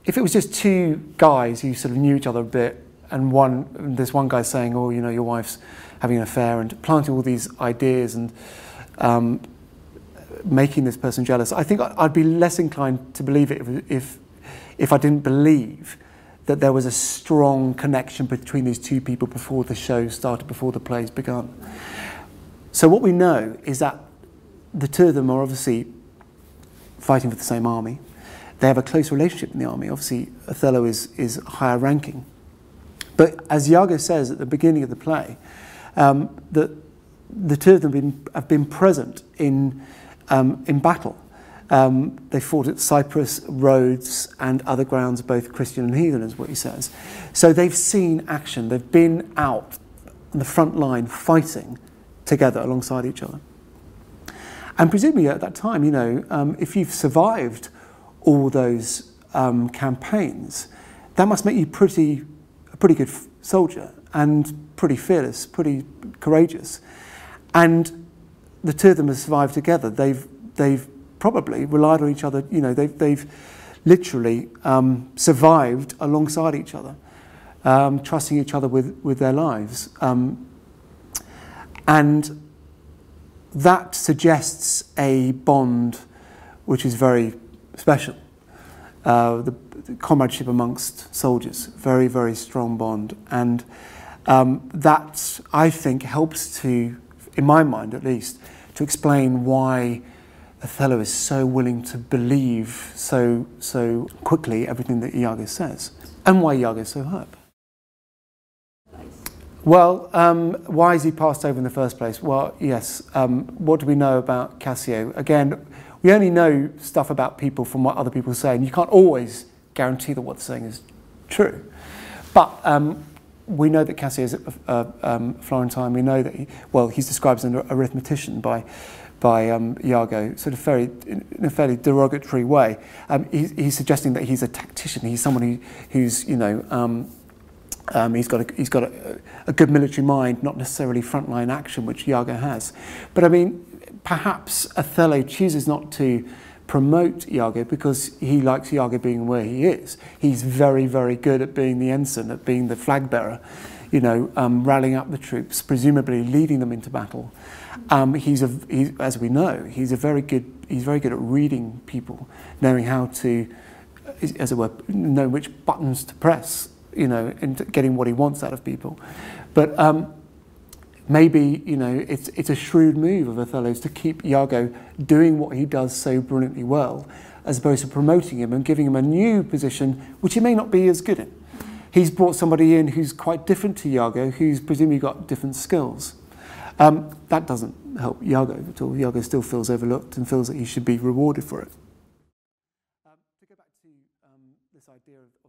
if it was just two guys who sort of knew each other a bit, and there's one guy saying, oh, you know, your wife's having an affair, and planting all these ideas and making this person jealous, I think I'd be less inclined to believe it if I didn't believe that there was a strong connection between these two people before the show started, before the play's begun. So what we know is that the two of them are obviously fighting for the same army. They have a close relationship in the army. Obviously, Othello is higher ranking. But as Iago says at the beginning of the play, that the two of them have been present in battle. They fought at Cyprus, Rhodes, and other grounds, both Christian and heathen, is what he says. So they've seen action. They've been out on the front line fighting together alongside each other. And presumably at that time, you know, if you've survived all those campaigns, that must make you a pretty good soldier and pretty fearless, pretty courageous. And the two of them have survived together. They've probably relied on each other. You know, they've literally survived alongside each other, trusting each other with their lives. And that suggests a bond which is very special. The comradeship amongst soldiers, very, very strong bond. And that, I think, helps to, in my mind at least, to explain why Othello is so willing to believe so quickly everything that Iago says, and why Iago is so hurt. Well, why is he passed over in the first place? Well, yes, what do we know about Cassio? Again, we only know stuff about people from what other people say, and you can't always guarantee that what they're saying is true. But we know that Cassio is a Florentine. We know that he's described as an arithmetician by Iago, sort of in a fairly derogatory way. He's suggesting that he's a tactician. He's someone who's you know. He's got a good military mind, not necessarily frontline action, which Iago has. But I mean, perhaps Othello chooses not to promote Iago because he likes Iago being where he is. He's very, very good at being the ensign, at being the flag bearer, you know, rallying up the troops, presumably leading them into battle. As we know, he's very good at reading people, knowing how to, as it were, know which buttons to press, you know, and getting what he wants out of people. But maybe, you know, it's a shrewd move of Othello's to keep Iago doing what he does so brilliantly well, as opposed to promoting him and giving him a new position, which he may not be as good in. He's brought somebody in who's quite different to Iago, who's presumably got different skills. That doesn't help Iago at all. Iago still feels overlooked and feels that he should be rewarded for it. To go back to this idea of